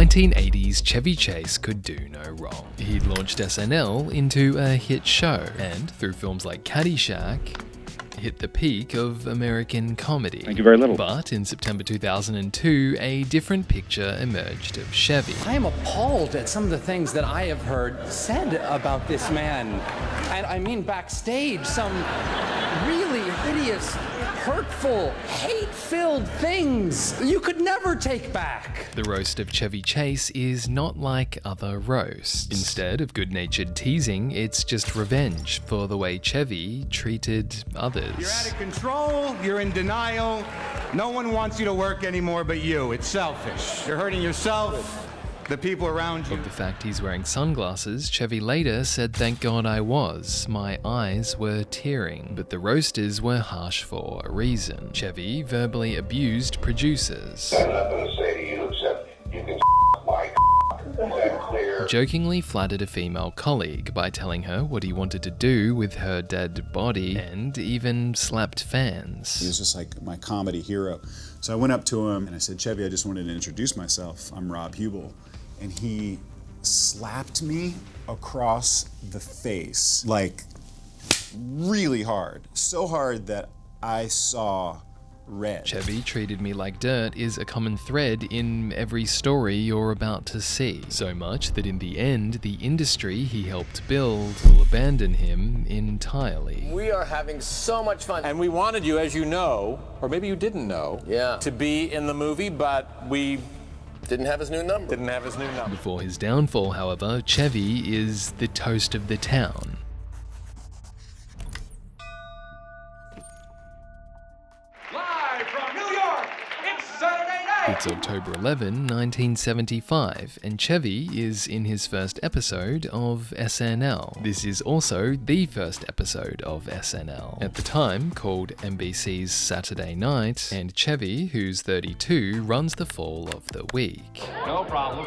1980s Chevy Chase could do no wrong. He'd launched SNL into a hit show, and through films like Caddyshack, hit the peak of American comedy. Thank you very little. But in September 2002, a different picture emerged of Chevy. I am appalled at some of the things that I have heard said about this man. And I mean backstage, some really hideous, hurtful, hate-filled things you could never take back. The roast of Chevy Chase is not like other roasts. Instead of good-natured teasing, it's just revenge for the way Chevy treated others. You're out of control, you're in denial, no one wants you to work anymore but you. It's selfish. You're hurting yourself, the people around you. Of the fact he's wearing sunglasses, Chevy later said, "Thank God I was. My eyes were tearing." But the roasters were harsh for a reason. Chevy verbally abused producers. I'm not going to say to you except you can my Is that clear? Jokingly flattered a female colleague by telling her what he wanted to do with her dead body, and even slapped fans. He was just like my comedy hero. So I went up to him and I said, "Chevy, I just wanted to introduce myself. I'm Rob Hubel." And he slapped me across the face, like really hard. So hard that I saw red. Chevy treated me like dirt is a common thread in every story you're about to see. So much that in the end, the industry he helped build will abandon him entirely. We are having so much fun. And we wanted you, as you know, or maybe you didn't know, to be in the movie, but we didn't have his new number. Before his downfall, however, Chevy is the toast of the town. Live from New York, it's Saturday night! It's October 11, 1975, and Chevy is in his first episode of SNL. This is also the first episode of SNL, at the time called NBC's Saturday Night, and Chevy, who's 32, runs the fall of the week. No problem.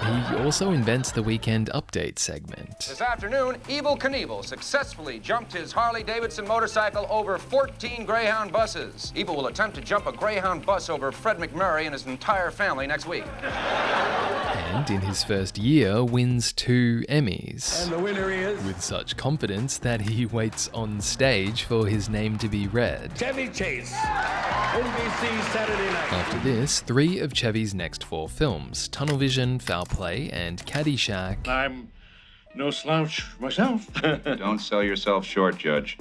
He also invents the Weekend Update segment. This afternoon, Evel Knievel successfully jumped his Harley-Davidson motorcycle over 14 Greyhound buses. Evel will attempt to jump a Greyhound bus over Fred McMurray and his entire family next week. And in his first year, wins 2 Emmys. And the winner is With such confidence that he waits on stage for his name to be read. Chevy Chase, NBC Saturday Night. After this, 3 of Chevy's next 4 films, Tunnel Vision, Foul Play, and Caddyshack, I'm no slouch myself. Don't sell yourself short, Judge.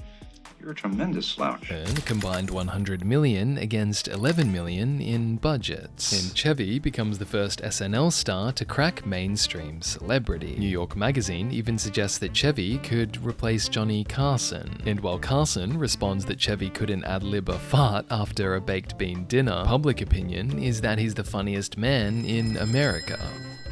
You're a tremendous slouch. earned a combined $100 million against $11 million in budgets. And Chevy becomes the first SNL star to crack mainstream celebrity. New York Magazine even suggests that Chevy could replace Johnny Carson. And while Carson responds that Chevy couldn't ad-lib a fart after a baked bean dinner, public opinion is that he's the funniest man in America.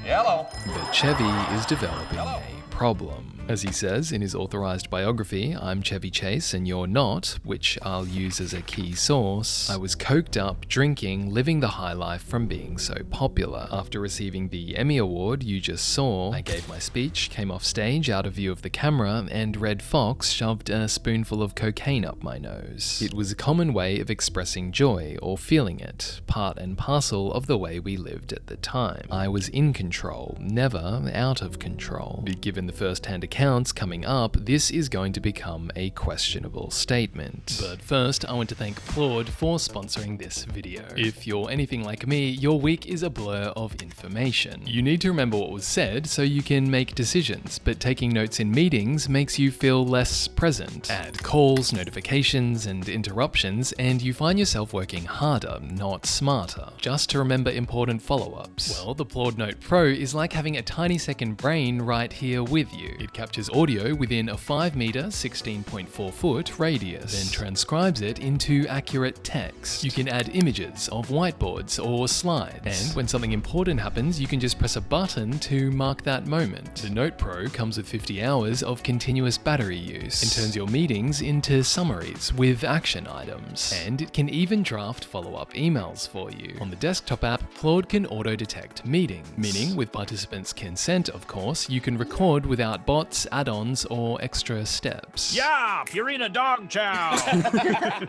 Yellow. But Chevy is developing a problem. As he says in his authorized biography, "I'm Chevy Chase and you're not," which I'll use as a key source, "I was coked up, drinking, living the high life from being so popular. After receiving the Emmy Award you just saw, I gave my speech, came off stage out of view of the camera, and Red Fox shoved a spoonful of cocaine up my nose. It was a common way of expressing joy or feeling it, part and parcel of the way we lived at the time. I was in control, never out of control. But given the first-hand accounts coming up, this is going to become a questionable statement. But first, I want to thank Applaud for sponsoring this video. If you're anything like me, your week is a blur of information. You need to remember what was said so you can make decisions, but taking notes in meetings makes you feel less present. Add calls, notifications, and interruptions, and you find yourself working harder, not smarter. Just to remember important follow-ups. Well, the Applaud Note Pro is like having a tiny second brain right here with you. It captures audio within a 5 meter, 16.4 foot radius, then transcribes it into accurate text. You can add images of whiteboards or slides, and when something important happens, you can just press a button to mark that moment. The Note Pro comes with 50 hours of continuous battery use and turns your meetings into summaries with action items. And it can even draft follow-up emails for you. On the desktop app, Claude can auto-detect meetings, meaning with participants' consent, of course, you can record without bots, add-ons, or extra steps. Yeah, Purina dog chow.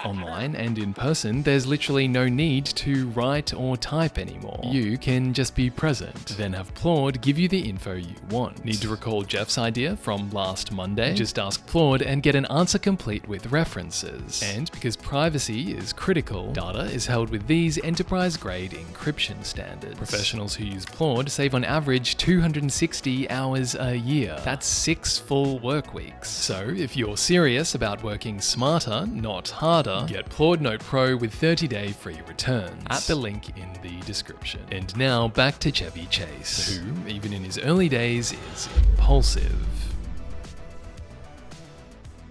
Online and in person, there's literally no need to write or type anymore. You can just be present, then have Claude give you the info you want. Need to recall Jeff's idea from last Monday? Just ask Claude and get an answer complete with references. And because privacy is critical, data is held with these enterprise-grade encryption standards. Professionals who use Claude save on average 260 hours a year. That's 6 full work weeks. So if you're serious about working smarter, not harder, get Claude Note Pro with 30-day free returns at the link in the description. And now back to Chevy Chase, who, even in his early days, is impulsive.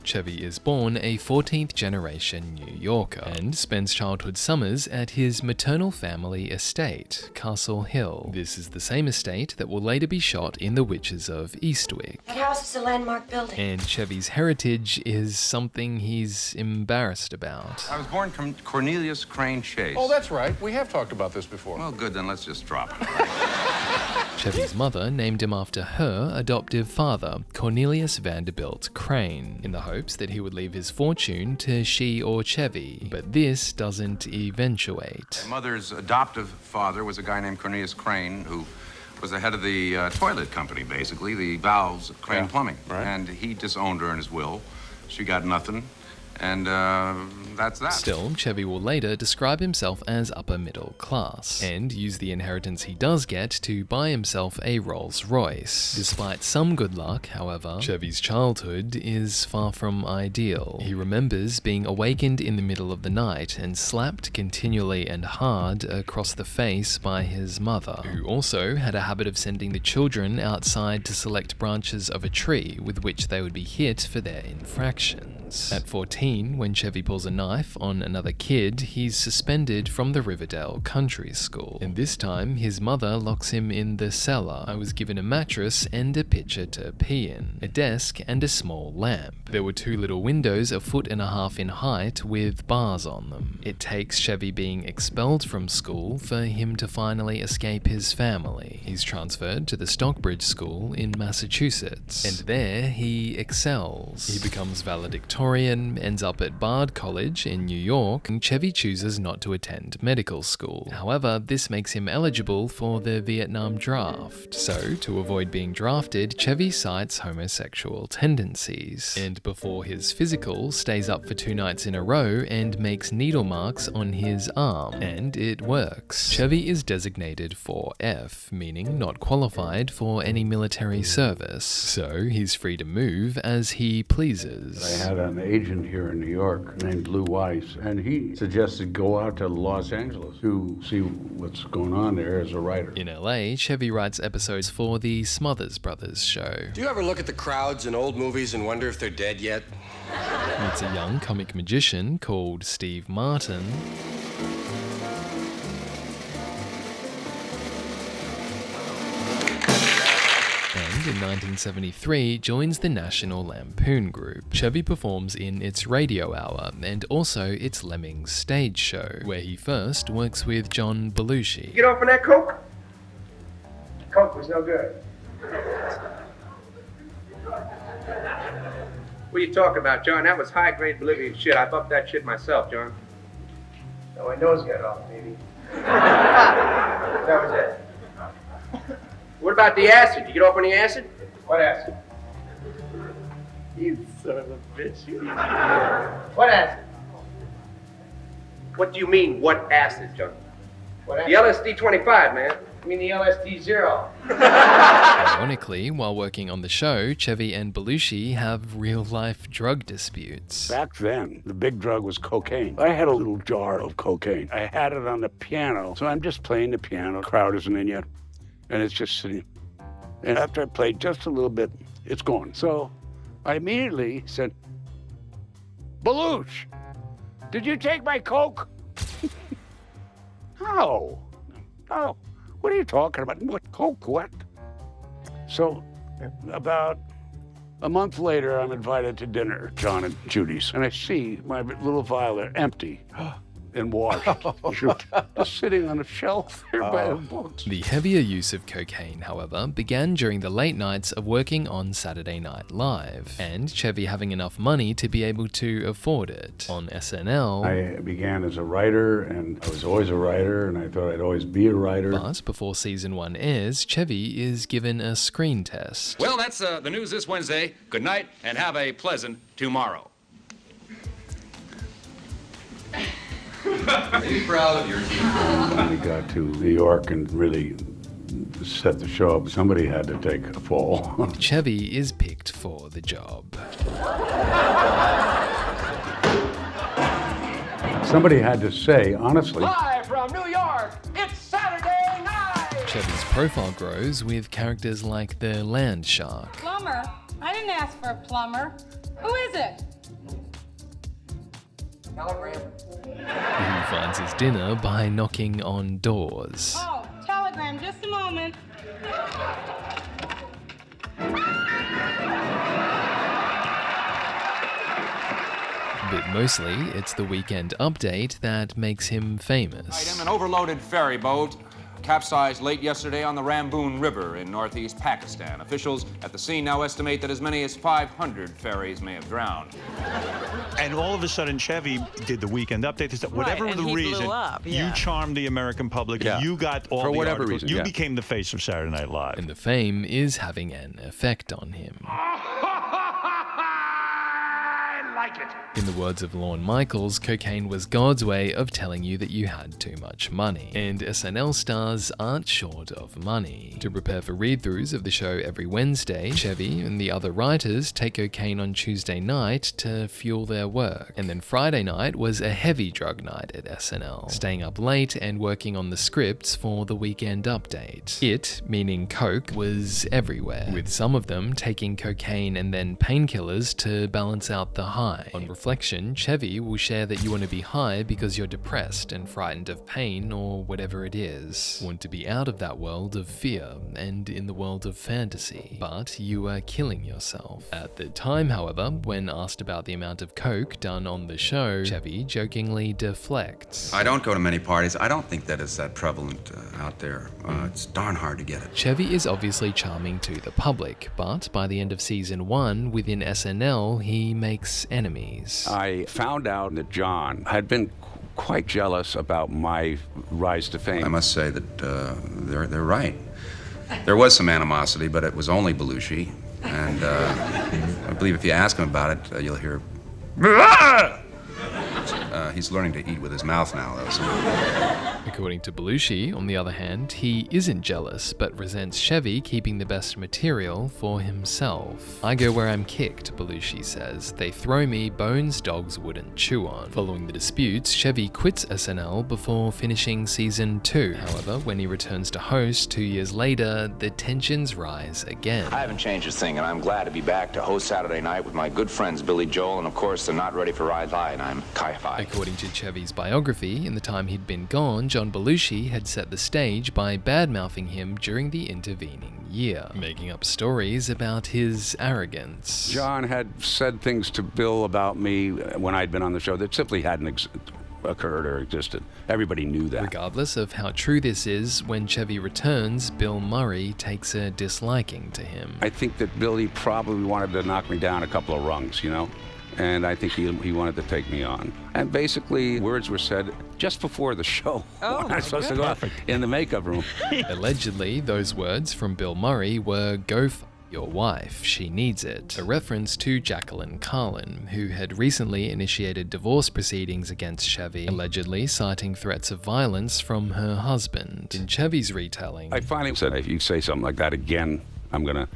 Chevy is born a 14th generation New Yorker and spends childhood summers at his maternal family estate, Castle Hill. This is the same estate that will later be shot in The Witches of Eastwick. That house is a landmark building. And Chevy's heritage is something he's embarrassed about. I was born from Cornelius Crane Chase. Oh, that's right. We have talked about this before. Well, good, then let's just drop it. Chevy's mother named him after her adoptive father, Cornelius Vanderbilt Crane, in the hopes that he would leave his fortune to she or Chevy, but this doesn't eventuate. My mother's adoptive father was a guy named Cornelius Crane, who was the head of the toilet company, basically, the valves of Crane Plumbing. Right. And he disowned her in his will. She got nothing. And that's that. Still, Chevy will later describe himself as upper middle class, and use the inheritance he does get to buy himself a Rolls Royce. Despite some good luck, however, Chevy's childhood is far from ideal. He remembers being awakened in the middle of the night and slapped continually and hard across the face by his mother, who also had a habit of sending the children outside to select branches of a tree with which they would be hit for their infractions. At 14, when Chevy pulls a knife on another kid, he's suspended from the Riverdale Country School. And this time, his mother locks him in the cellar. I was given a mattress and a pitcher to pee in, a desk and a small lamp. There were 2 little windows 1.5 feet in height with bars on them. It takes Chevy being expelled from school for him to finally escape his family. He's transferred to the Stockbridge School in Massachusetts, and there he excels. He becomes valedictorian, ends up at Bard College in New York, and Chevy chooses not to attend medical school. However, this makes him eligible for the Vietnam draft. So, to avoid being drafted, Chevy cites homosexual tendencies, and before his physical, stays up for 2 nights in a row and makes needle marks on his arm. And it works. Chevy is designated for F, meaning not qualified for any military service, so he's free to move as he pleases. I had an agent here in New York named Lou Weiss, and he suggested go out to Los Angeles to see what's going on there as a writer. In LA, Chevy writes episodes for the Smothers Brothers show. Do you ever look at the crowds in old movies and wonder if they're dead yet? Meets a young comic magician called Steve Martin. And in 1973 joins the National Lampoon Group. Chevy performs in its radio hour and also its Lemmings stage show, where he first works with John Belushi. Get off on that Coke? Coke was no good. What are you talking about, John? That was high-grade Bolivian shit. I buffed that shit myself, John. No, my nose got off, baby. That was it. What about the acid? You get off on the acid? What acid? You son of a bitch. What acid? What do you mean, what acid, John? What acid? The LSD 25, man. I mean the LSD 0. Ironically, while working on the show, Chevy and Belushi have real-life drug disputes. Back then, the big drug was cocaine. I had a little jar of cocaine. I had it on the piano, so I'm just playing the piano. The crowd isn't in yet, and it's just sitting. And after I played just a little bit, it's gone. So I immediately said, Belush, did you take my Coke? No. No. What are you talking about? What Coke? What? So about a month later, I'm invited to dinner, John and Judy's, and I see my little vial there empty. and washed. Just sitting on a shelf there by the books. The heavier use of cocaine, however, began during the late nights of working on Saturday Night Live, and Chevy having enough money to be able to afford it. On SNL, I began as a writer, and I was always a writer, and I thought I'd always be a writer. But before season 1 airs, Chevy is given a screen test. Well, that's the news this Wednesday. Good night, and have a pleasant tomorrow. Are you proud of your team? When we got to New York and really set the show up, somebody had to take a fall. Chevy is picked for the job. Somebody had to say, honestly, Live from New York, it's Saturday night! Chevy's profile grows with characters like the land shark, Plumber? I didn't ask for a plumber. Who is it? Telegram. who finds his dinner by knocking on doors. Oh, telegram, just a moment. But mostly, it's the weekend update that makes him famous. An overloaded ferry boat capsized late yesterday on the Ramboon River in northeast Pakistan. Officials at the scene now estimate that as many as 500 ferries may have drowned. And all of a sudden, Chevy did the weekend update. Whatever and the he reason, blew up, yeah. you charmed the American public. Yeah. You got all For the whatever articles. reason, You yeah. became the face of Saturday Night Live. And the fame is having an effect on him. I like it. In the words of Lorne Michaels, cocaine was God's way of telling you that you had too much money. And SNL stars aren't short of money. To prepare for read-throughs of the show every Wednesday, Chevy and the other writers take cocaine on Tuesday night to fuel their work. And then Friday night was a heavy drug night at SNL, staying up late and working on the scripts for the weekend update. It, meaning coke, was everywhere, with some of them taking cocaine and then painkillers to balance out the high. On reflection, Chevy will share that you want to be high because you're depressed and frightened of pain or whatever it is. Want to be out of that world of fear and in the world of fantasy, but you are killing yourself. At the time, however, when asked about the amount of coke done on the show, Chevy jokingly deflects. I don't go to many parties. I don't think that is that prevalent out there. It's darn hard to get it. Chevy is obviously charming to the public, but by the end of season 1, within SNL, he makes enemies. I found out that John had been quite jealous about my rise to fame. I must say that they're right. There was some animosity, but it was only Belushi. And I believe if you ask him about it, you'll hear... He's learning to eat with his mouth now, though. So. According to Belushi, on the other hand, he isn't jealous, but resents Chevy keeping the best material for himself. I go where I'm kicked, Belushi says. They throw me bones dogs wouldn't chew on. Following the disputes, Chevy quits SNL before finishing season 2. However, when he returns to host 2 years later, the tensions rise again. I haven't changed a thing, and I'm glad to be back to host Saturday Night with my good friends Billy Joel, and of course, the Not Ready for Ride High, and I'm Kai-Fi. According to Chevy's biography, in the time he'd been gone, John Belushi had set the stage by bad-mouthing him during the intervening year, making up stories about his arrogance. John had said things to Bill about me when I'd been on the show that simply hadn't occurred or existed. Everybody knew that. Regardless of how true this is, when Chevy returns, Bill Murray takes a disliking to him. I think that Billy probably wanted to knock me down a couple of rungs, you know? And I think he wanted to take me on. And basically, words were said just before the show. Oh, when I was supposed to go out in the makeup room. Allegedly, those words from Bill Murray were, "Go f*** your wife, she needs it," a reference to Jacqueline Carlin, who had recently initiated divorce proceedings against Chevy, allegedly citing threats of violence from her husband. In Chevy's retelling, I finally said, if you say something like that again, I'm gonna,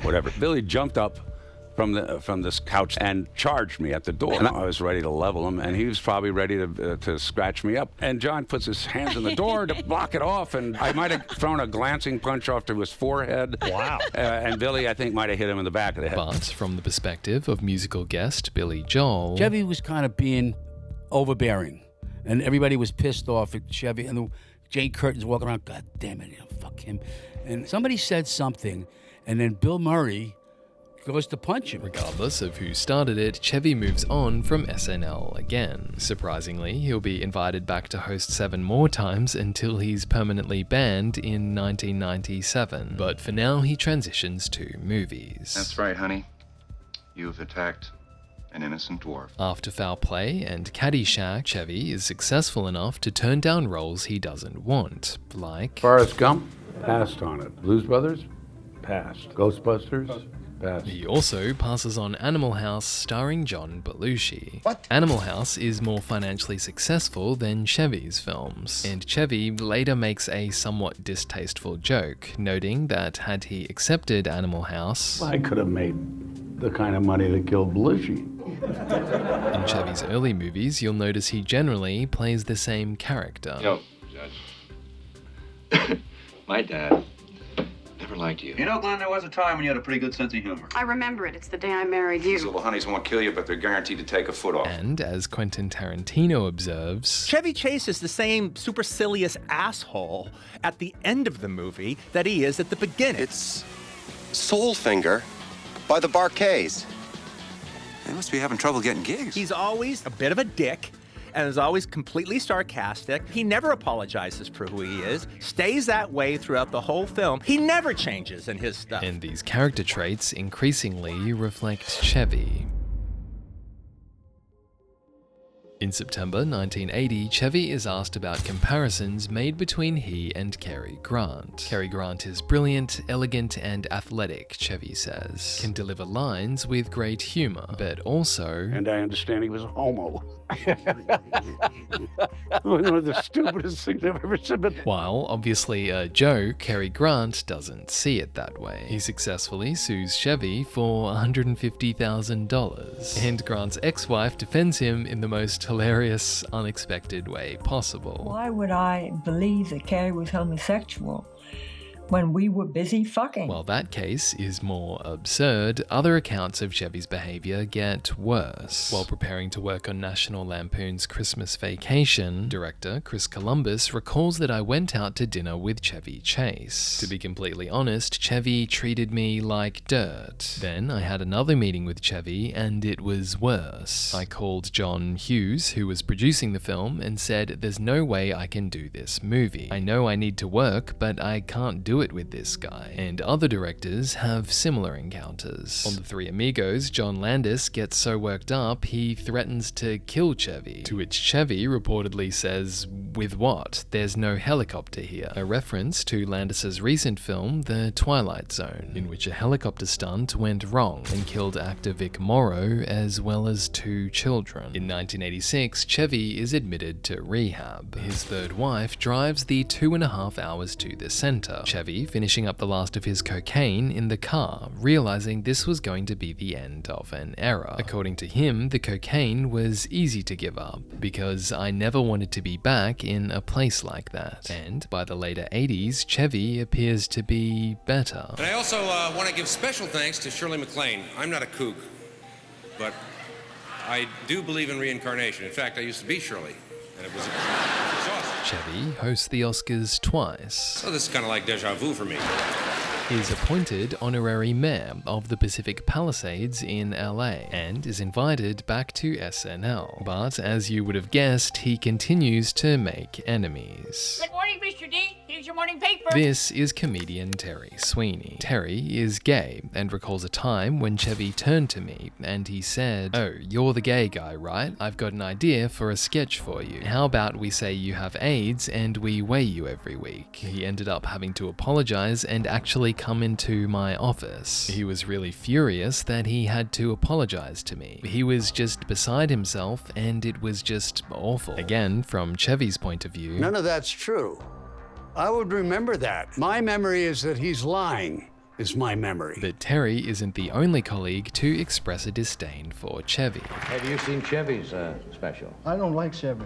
whatever. Billy jumped up from this couch and charged me at the door. And I was ready to level him, and he was probably ready to scratch me up. And John puts his hands on the door to block it off, and I might have thrown a glancing punch off to his forehead. Wow. And Billy, I think, might have hit him in the back of the head. but from the perspective of musical guest Billy Joel, Chevy was kind of being overbearing, and everybody was pissed off at Chevy, and Jane Curtin's walking around, God damn it, fuck him. And somebody said something, and then Bill Murray goes to punch him. Regardless of who started it, Chevy moves on from SNL again. Surprisingly, he'll be invited back to host 7 more times until he's permanently banned in 1997. But for now, he transitions to movies. That's right, honey. You've attacked an innocent dwarf. After Foul Play and Caddyshack, Chevy is successful enough to turn down roles he doesn't want, like Forrest Gump, passed on it. Blues Brothers, passed. Ghostbusters, passed. He also passes on Animal House starring John Belushi. What? Animal House is more financially successful than Chevy's films, and Chevy later makes a somewhat distasteful joke, noting that had he accepted Animal House, I could have made the kind of money that killed Belushi. In Chevy's early movies, you'll notice he generally plays the same character. Yo, Judge. My dad never liked you. You know, Glenn, there was a time when you had a pretty good sense of humor. I remember it. It's the day I married you. These little honeys won't kill you, but they're guaranteed to take a foot off. And as Quentin Tarantino observes, Chevy Chase is the same supercilious asshole at the end of the movie that he is at the beginning. It's Soulfinger by the Barkays. They must be having trouble getting gigs. He's always a bit of a dick and is always completely sarcastic. He never apologizes for who he is, stays that way throughout the whole film. He never changes in his stuff. And these character traits increasingly reflect Chevy. In September 1980, Chevy is asked about comparisons made between he and Cary Grant. Cary Grant is brilliant, elegant, and athletic, Chevy says. Can deliver lines with great humor, but also... And I understand he was a homo. One of the stupidest things I've ever said. While obviously a joke, Cary Grant doesn't see it that way. He successfully sues Chevy for $150,000, and Grant's ex-wife defends him in the most hilarious, unexpected way possible. Why would I believe that Cary was homosexual when we were busy fucking? While that case is more absurd, other accounts of Chevy's behavior get worse. While preparing to work on National Lampoon's Christmas Vacation, director Chris Columbus recalls that I went out to dinner with Chevy Chase. To be completely honest, Chevy treated me like dirt. Then I had another meeting with Chevy and it was worse. I called John Hughes, who was producing the film, and said, "There's no way I can do this movie. I know I need to work, but I can't do it with this guy." And other directors have similar encounters. On The Three Amigos, John Landis gets so worked up he threatens to kill Chevy, to which Chevy reportedly says, "With what? There's no helicopter here," a reference to Landis's recent film The Twilight Zone, in which a helicopter stunt went wrong and killed actor Vic Morrow as well as 2 children. In 1986, Chevy is admitted to rehab. His third wife drives the 2.5 hours to the center. Chevy finishing up the last of his cocaine in the car, realizing this was going to be the end of an era. According to him, the cocaine was easy to give up, because I never wanted to be back in a place like that. And by the later 80s, Chevy appears to be better. And I also want to give special thanks to Shirley MacLaine. I'm not a kook, but I do believe in reincarnation. In fact, I used to be Shirley, and it was awesome. Chevy hosts the Oscars twice. So this is kind of like deja vu for me. Is appointed honorary mayor of the Pacific Palisades in LA and is invited back to SNL. But as you would have guessed, he continues to make enemies. Good morning, Mr. D. Here's your morning paper. This is comedian Terry Sweeney. Terry is gay and recalls a time when Chevy turned to me and he said, "Oh, you're the gay guy, right? I've got an idea for a sketch for you. How about we say you have AIDS and we weigh you every week?" He ended up having to apologize and actually come into my office. He was really furious that he had to apologize to me. He was just beside himself and it was just awful. Again, from Chevy's point of view, None of that's true. I would remember that. My memory is that he's lying, is my memory. But Terry isn't the only colleague to express a disdain for Chevy. Have you seen Chevy's special? I don't like Chevy.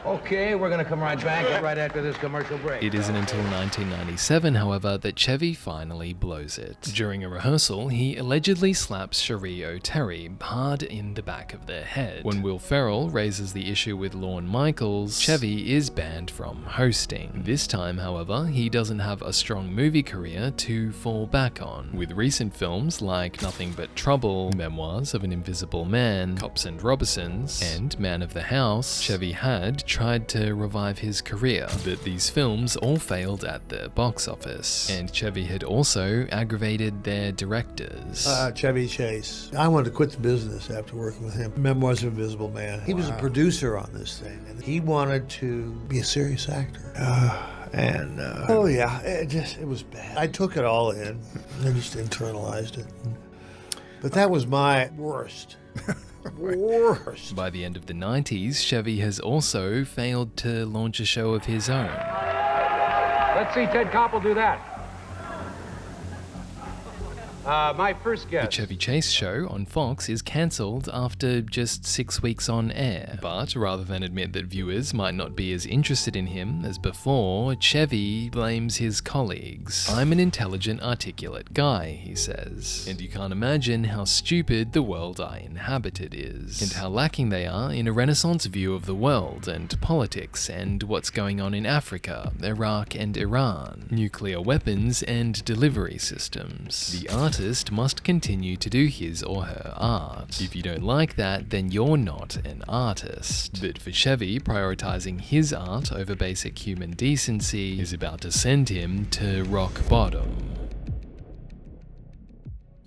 Okay, we're gonna come right back right after this commercial break. It isn't until 1997, however, that Chevy finally blows it. During a rehearsal, he allegedly slaps Cherie O'Terry hard in the back of the head. When Will Ferrell raises the issue with Lorne Michaels, Chevy is banned from hosting. This time, however, he doesn't have a strong movie career to fall back on. With recent films like Nothing But Trouble, Memoirs of an Invisible Man, Cops and Robinsons, and Man of the House, Chevy had tried to revive his career, but these films all failed at the box office. And Chevy had also aggravated their directors. Chevy Chase. I wanted to quit the business after working with him. Memoirs of an Invisible Man. He was a producer on this thing, and he wanted to be a serious actor. Oh yeah, it was bad. I took it all in. I just internalized it. But that was my worst. Worst. By the end of the 90s, Chevy has also failed to launch a show of his own. Let's see Ted Koppel do that. My first guest. The Chevy Chase show on Fox is cancelled after just 6 weeks on air. But rather than admit that viewers might not be as interested in him as before, Chevy blames his colleagues. "I'm an intelligent, articulate guy," he says, "and you can't imagine how stupid the world I inhabited is, and how lacking they are in a Renaissance view of the world and politics and what's going on in Africa, Iraq and Iran, nuclear weapons and delivery systems. The artist must continue to do his or her art. If you don't like that, then you're not an artist." But for Chevy, prioritizing his art over basic human decency is about to send him to rock bottom.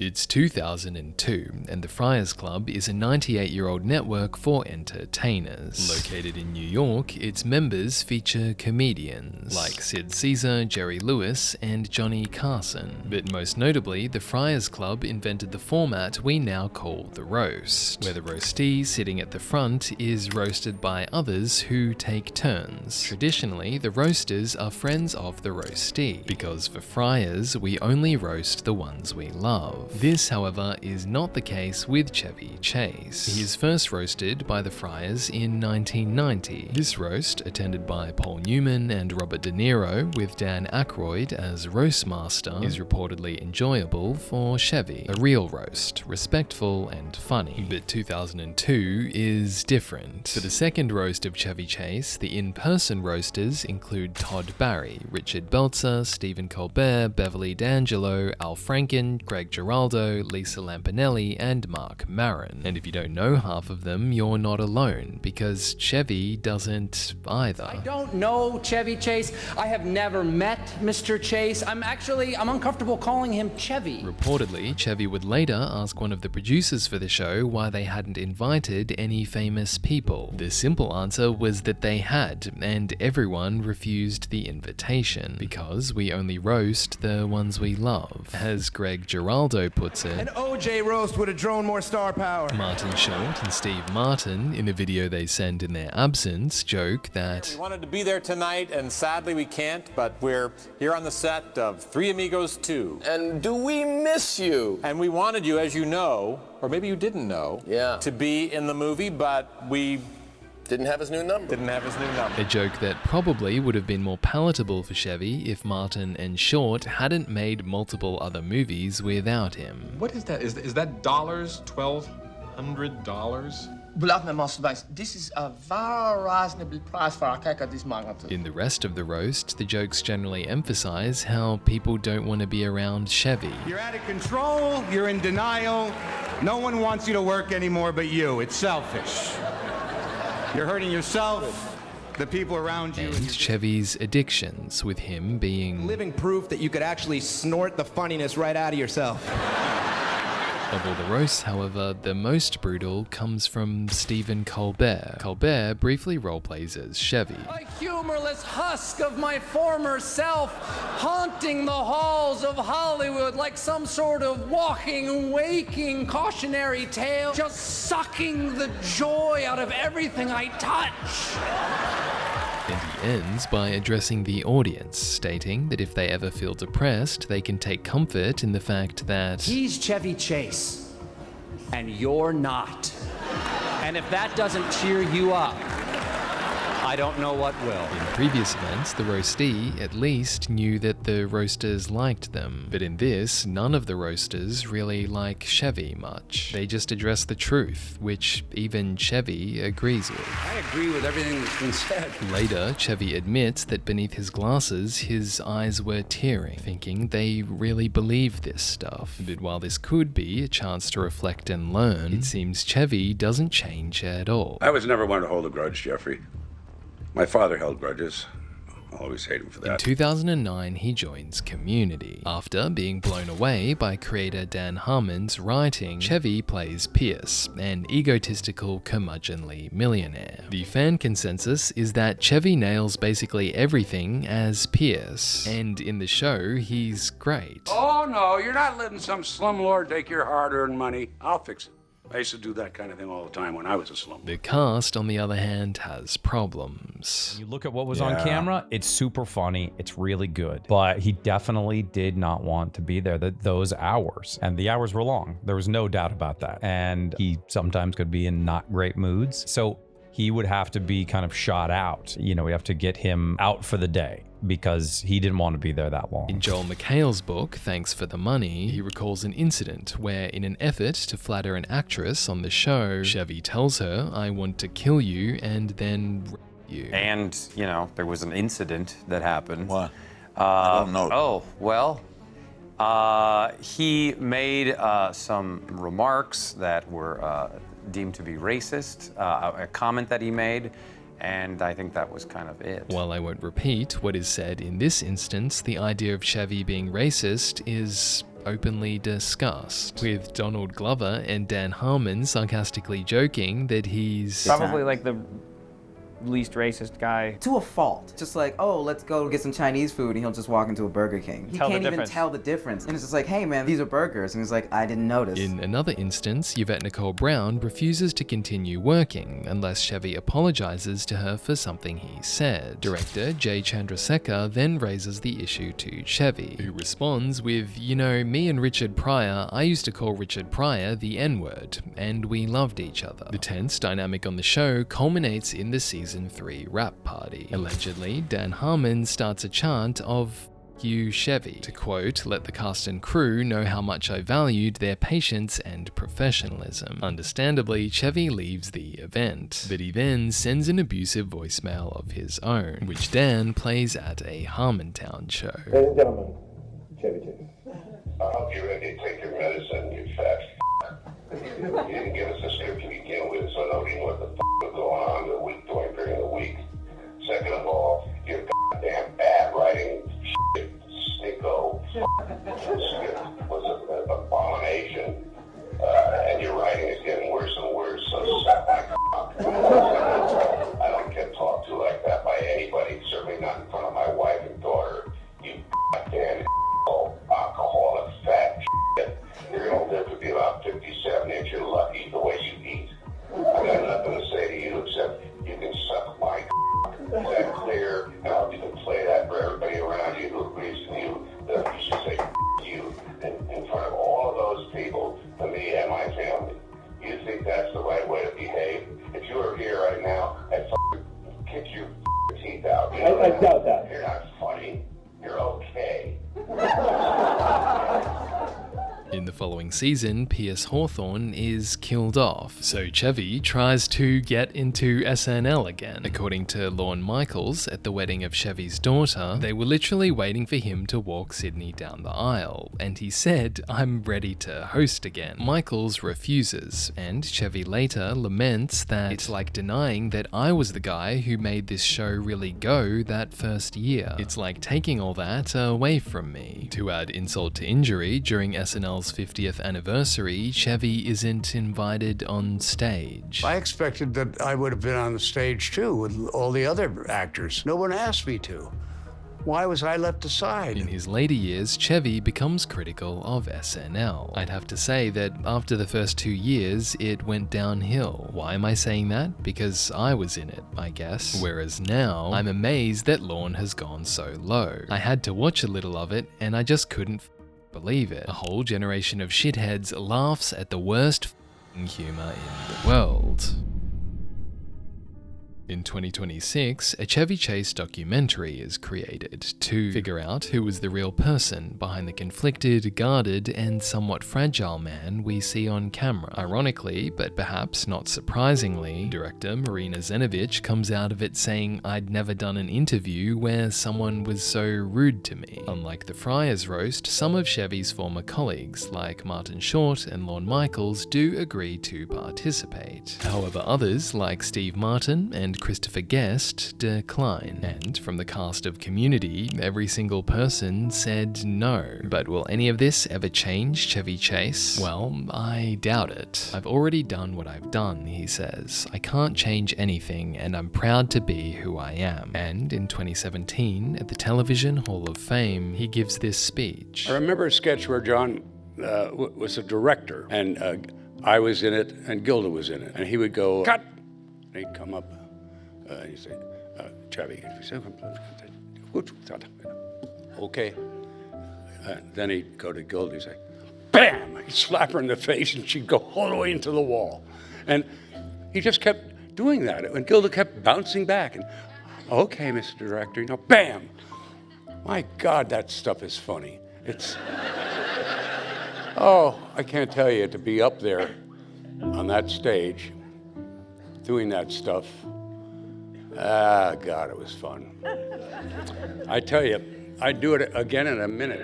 It's 2002, and the Friars Club is a 98-year-old network for entertainers. Located in New York, its members feature comedians like Sid Caesar, Jerry Lewis, and Johnny Carson. But most notably, the Friars Club invented the format we now call the roast, where the roastee sitting at the front is roasted by others who take turns. Traditionally, the roasters are friends of the roastee, because for Friars, we only roast the ones we love. This, however, is not the case with Chevy Chase. He is first roasted by the Friars in 1990. This roast, attended by Paul Newman and Robert De Niro, with Dan Aykroyd as roastmaster, is reportedly enjoyable for Chevy. A real roast, respectful and funny. But 2002 is different. For the second roast of Chevy Chase, the in-person roasters include Todd Barry, Richard Belzer, Stephen Colbert, Beverly D'Angelo, Al Franken, Greg Giraldo, Lisa Lampanelli, and Mark Maron. And if you don't know half of them, you're not alone, because Chevy doesn't either. I don't know Chevy Chase. I have never met Mr. Chase. I'm uncomfortable calling him Chevy. Reportedly, Chevy would later ask one of the producers for the show why they hadn't invited any famous people. The simple answer was that they had, and everyone refused the invitation, because we only roast the ones we love. As Greg Giraldo puts it, "An OJ roast would have drawn more star power." Martin Short and Steve Martin, in a video they send in their absence, joke that We wanted to be there tonight, and sadly we can't, but we're here on the set of Three Amigos 2. And do we miss you? And we wanted you, as you know, or maybe you didn't know, to be in the movie, but we didn't have his new number. a joke that probably would have been more palatable for Chevy if Martin and Short hadn't made multiple other movies without him. What is that? Is that dollars? $1,200? Believe me, Master Banks, this is a very reasonable price for a cake of this magnitude. In the rest of the roast, the jokes generally emphasize how people don't want to be around Chevy. You're out of control, you're in denial, no one wants you to work anymore but you. It's selfish. You're hurting yourself, the people around you. And Chevy's addictions, with him being living proof that you could actually snort the funniness right out of yourself. Of all the roasts, however, the most brutal comes from Stephen Colbert. Colbert briefly roleplays as Chevy. A humorless husk of my former self, haunting the halls of Hollywood like some sort of walking, waking cautionary tale, just sucking the joy out of everything I touch. And he ends by addressing the audience, stating that if they ever feel depressed, they can take comfort in the fact that he's Chevy Chase, and you're not. And if that doesn't cheer you up, I don't know what will. In previous events, the roastee at least knew that the roasters liked them. But in this, none of the roasters really like Chevy much. They just address the truth, which even Chevy agrees with. I agree with everything that's been said. Later, Chevy admits that beneath his glasses, his eyes were tearing, thinking they really believe this stuff. But while this could be a chance to reflect and learn, it seems Chevy doesn't change at all. I was never one to hold a grudge, Jeffrey. My father held grudges. I'll always hate him for that. In 2009, he joins Community. After being blown away by creator Dan Harmon's writing, Chevy plays Pierce, an egotistical, curmudgeonly millionaire. The fan consensus is that Chevy nails basically everything as Pierce, and in the show, he's great. Oh, no, you're not letting some slumlord take your hard-earned money. I'll fix it. I used to do that kind of thing all the time when I was a slum. The cast, on the other hand, has problems. You look at what was on camera, it's super funny, it's really good. But he definitely did not want to be there those hours. And the hours were long. There was no doubt about that. And he sometimes could be in not great moods. So he would have to be kind of shot out. You know, we have to get him out for the day, because he didn't want to be there that long. In Joel McHale's book, Thanks for the Money, he recalls an incident where, in an effort to flatter an actress on the show, Chevy tells her, "I want to kill you and then rape you." And, you know, there was an incident that happened. What? I don't know. Oh, well, he made some remarks that were deemed to be racist, a comment that he made, and I think that was kind of it. While I won't repeat what is said in this instance, the idea of Chevy being racist is openly discussed, with Donald Glover and Dan Harmon sarcastically joking that he's probably like the least racist guy. To a fault. Just like, oh, let's go get some Chinese food, and he'll just walk into a Burger King. He can't even tell the difference. And it's just like, hey man, these are burgers. And he's like, I didn't notice. In another instance, Yvette Nicole Brown refuses to continue working unless Chevy apologizes to her for something he said. Director Jay Chandrasekhar then raises the issue to Chevy, who responds with, "You know, me and Richard Pryor, I used to call Richard Pryor the N-word, and we loved each other." The tense dynamic on the show culminates in the season 3 rap party. Allegedly, Dan Harmon starts a chant of "You Chevy" to quote, "let the cast and crew know how much I valued their patience and professionalism." Understandably, Chevy leaves the event, but he then sends an abusive voicemail of his own, which Dan plays at a Harmontown show. Ladies and gentlemen, Chevy Chase. I hope you're ready to take your medicine, you fat You didn't give us a script to begin with, so nobody knew what the was going on during the week. Second of all, you're goddamn bad writing shit, sicko. Script was an abomination, and your writing is getting worse and worse, so suck my cock. I don't get talked to like that by anybody, certainly not in front of my wife and daughter. You goddamn alcoholic fat shit. You're gonna live to be about 57 and you're lucky the way you eat. I got nothing to say to you except you can suck my cock. Is that clear? And I'll even play that for everybody around you who agrees with you that you should say you in front of all of those people, to me and my family. You think that's the right way to behave? If you were here right now, I'd kick your teeth out. You know, I doubt that. You're not funny. You're okay. In the following season, Pierce Hawthorne is killed off, so Chevy tries to get into SNL again. According to Lorne Michaels, at the wedding of Chevy's daughter, they were literally waiting for him to walk Sydney down the aisle, and he said, "I'm ready to host again." Michaels refuses, and Chevy later laments that it's like denying that I was the guy who made this show really go that first year. It's like taking all that away from me. To add insult to injury, during SNL's 50th anniversary, Chevy isn't invited on stage. I expected that I would have been on the stage too with all the other actors. No one asked me to. Why was I left aside? In his later years, Chevy becomes critical of SNL. I'd have to say that after the first 2 years, it went downhill. Why am I saying that? Because I was in it, I guess. Whereas now, I'm amazed that Lorne has gone so low. I had to watch a little of it, and I just couldn't believe it. A whole generation of shitheads laughs at the worst humor in the world. In 2026, a Chevy Chase documentary is created to figure out who was the real person behind the conflicted, guarded, and somewhat fragile man we see on camera. Ironically, but perhaps not surprisingly, director Marina Zenovich comes out of it saying, "I'd never done an interview where someone was so rude to me." Unlike the Friars roast, some of Chevy's former colleagues, like Martin Short and Lorne Michaels, do agree to participate. However, others, like Steve Martin and Christopher Guest, decline. And from the cast of Community, every single person said no. But will any of this ever change Chevy Chase? Well, I doubt it. "I've already done what I've done," he says. "I can't change anything, and I'm proud to be who I am." And in 2017, at the Television Hall of Fame, he gives this speech. I remember a sketch where John was a director, and I was in it, and Gilda was in it. And he would go, "Cut!" And he'd come up, he'd say, "Chevy," okay. Then he'd go to Gilda, he'd say, "Bam!" He'd slap her in the face, and she'd go all the way into the wall. And he just kept doing that, and Gilda kept bouncing back, and, "Okay, Mr. Director," bam! My God, that stuff is funny. It's, I can't tell you, to be up there on that stage, doing that stuff, God, it was fun. I tell you, I'd do it again in a minute.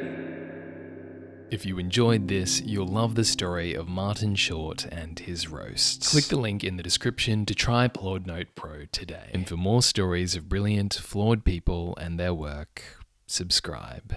If you enjoyed this, you'll love the story of Martin Short and his roasts. Click the link in the description to try Plod Note Pro today. And for more stories of brilliant, flawed people and their work, subscribe.